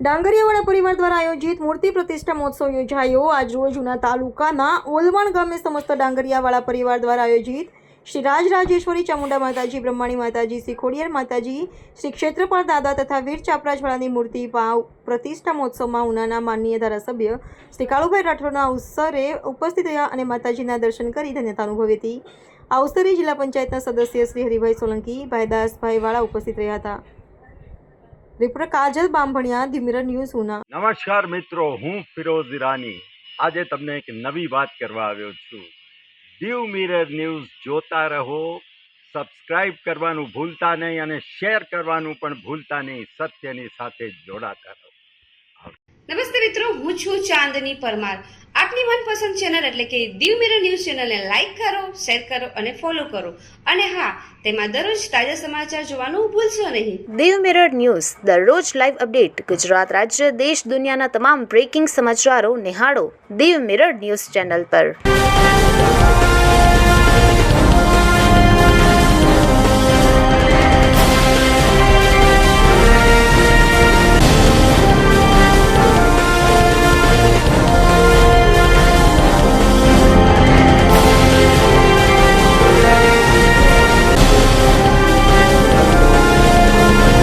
ડાંગરિયાવાળા પરિવાર દ્વારા આયોજિત મૂર્તિ પ્રતિષ્ઠા મહોત્સવ યોજાયો। આજરોજ ઉના તાલુકાના ઓલવણ ગામે સમસ્ત ડાંગરિયાવાળા પરિવાર દ્વારા આયોજિત શ્રી રાજરાજેશ્વરી ચામુંડા માતાજી, બ્રહ્માણી માતાજી, શ્રી ખોડિયાર માતાજી, શ્રી ક્ષેત્રપાળ દાદા તથા વીર ચાપરાજવાળાની મૂર્તિ ભાવ પ્રતિષ્ઠા મહોત્સવમાં ઉનાના માનનીય ધારાસભ્ય શ્રી કાળુભાઈ રાઠોડના અવસરે ઉપસ્થિત રહ્યા અને માતાજીના દર્શન કરી ધન્યતા અનુભવી હતી। આ અવસરે જિલ્લા પંચાયતના સદસ્ય શ્રી હરિભાઈ સોલંકી, ભાઈદાસભાઈ વાળા ઉપસ્થિત રહ્યા હતા। Reporter Kajal Bambhaniya, the Mirror News, Una. નમસ્કાર મિત્રો, હું ફિરોઝ ઈરાની આજે તમને એક નવી વાત કરવા આવ્યો છું। દીવ મિરર ન્યૂઝ જોતા રહો, સબસ્ક્રાઇબ કરવાનું ભૂલતા નહીં અને શેર કરવાનું પણ ભૂલતા નહીં। સત્યની સાથે જોડાતા રહો। નમસ્તે મિત્રો, હું છું ચાંદની પરમાર। આપની મનપસંદ ચેનલ એટલે કે દીવ મિરર ન્યૂઝ ચેનલને લાઈક કરો, શેર કરો અને ફોલો કરો, અને હા, તેમાં દરરોજ તાજા સમાચાર જોવાનું ભૂલશો નહીં। દીવ મિરર ન્યૂઝ દરરોજ લાઈવ અપડેટ, ગુજરાત રાજ્ય, દેશ દુનિયાના તમામ બ્રેકિંગ સમાચારો નિહાળો દીવ મિરર ન્યૂઝ ચેનલ પર।